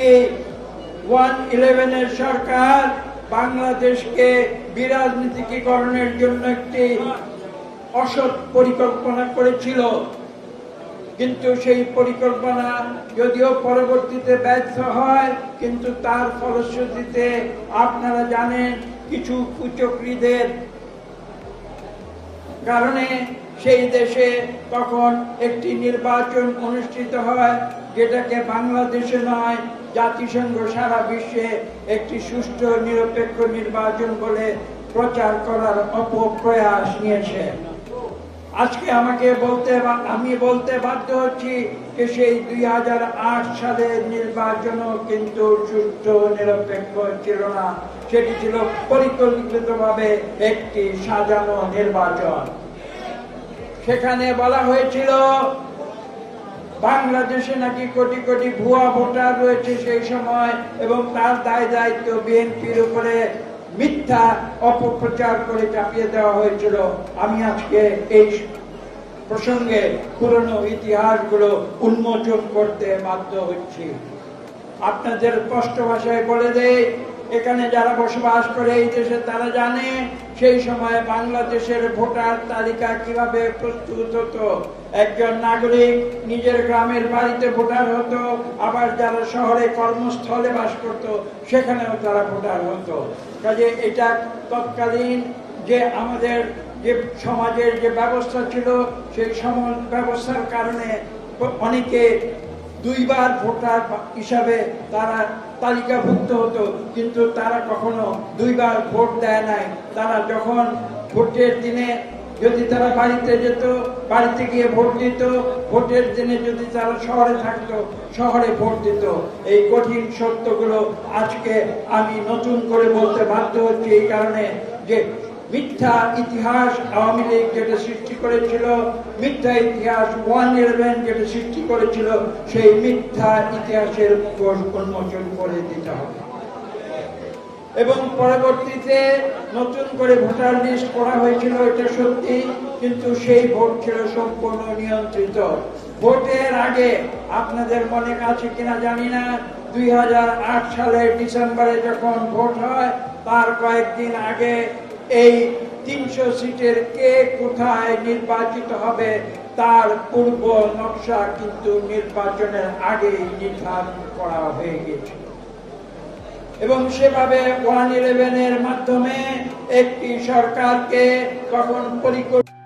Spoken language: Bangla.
এই 111 সরকার বাংলাদেশকে বিরাজনীতিকরণের জন্য একটি অসৎ পরিকল্পনা করেছিল, কিন্তু সেই পরিকল্পনা যদিও পরবর্তীতে ব্যর্থ হয়, কিন্তু তার ফলশ্রুতিতে আপনারা জানেন কিছু কুচক্রীদের কারণে সেই দেশে তখন একটি নির্বাচন অনুষ্ঠিত হয়, যেটাকে বাংলাদেশে নয় জাতিসংঘ সারা বিশ্বে একটি সুষ্ঠু নিরপেক্ষ নির্বাচন বলে প্রচার করার অপপ্রয়াস নিয়েছে। আজকে আমি বলতে বাধ্য হচ্ছি যে সেই 2008 সালের নির্বাচনও কিন্তু সুষ্ঠু নিরপেক্ষ ছিল না, সেটি ছিল পরিকল্পিতভাবে একটি সাজানো নির্বাচন। সেখানে বলা হয়েছিল বাংলাদেশে নাকি কোটি কোটি ভুয়া ভোটার রয়েছে সেই সময়, এবং তার দায় দায়িত্ব বিএনপির উপরে মিথ্যা অপপ্রচার করে চাপিয়ে দেওয়া হয়েছিল। আমি আজকে এই প্রসঙ্গে পুরনো ইতিহাসগুলো উন্মোচন করতে বাধ্য হচ্ছি। আপনাদের স্পষ্ট ভাষায় বলে দেই, এখানে যারা বসবাস করে এই দেশে তারা জানে সেই সময় বাংলাদেশের ভোটার তালিকা কিভাবে প্রস্তুত হতো। একজন নাগরিক নিজের গ্রামের বাড়িতে ভোটার হতো, আবার যারা শহরে কর্মস্থলে বাস করত সেখানেও তারা ভোটার হতো। কাজে এটা তৎকালীন যে আমাদের যে সমাজের যে ব্যবস্থা ছিল সেই সমাজ ব্যবস্থার কারণে অনেকে দুইবার ভোটার হিসাবে তারা তালিকাভুক্ত হতো, কিন্তু তারা কখনো দুইবার ভোট দেয় নাই। তারা যখন ভোটের দিনে যদি তারা বাড়িতে যেত, বাড়িতে গিয়ে ভোট দিত, ভোটের দিনে যদি তারা শহরে থাকতো, শহরে ভোট দিত। এই কঠিন সত্যগুলো আজকে আমি নতুন করে বলতে বাধ্য হচ্ছি এই কারণে যে মিথ্যা ইতিহাস আওয়ামী লীগ যেটা সৃষ্টি করেছিল, মিথ্যা ইতিহাস 111 যেটা সৃষ্টি করেছিল, সেই মিথ্যা ইতিহাসের উন্মোচন করে দিতে হবে। এবং পরবর্তীতে নতুন করে ভোটার লিস্ট করা হয়েছিল, এটা সত্যি, কিন্তু সেই ভোট ছিল সম্পূর্ণ নিয়ন্ত্রিত। ভোটের আগে আপনাদের মনে আছে কিনা জানি না, 2008 সালের ডিসেম্বরে যখন ভোট হয় তার কয়েকদিন আগে এই 300 সিটের কে কোথায় নির্বাচিত হবে তার পূর্ব নকশা কিন্তু নির্বাচনের আগেই নির্ধারণ করা হয়ে গেছে, এবং সেভাবে 111 এর মাধ্যমে একটি সরকারকে তখন পরিকল্পনা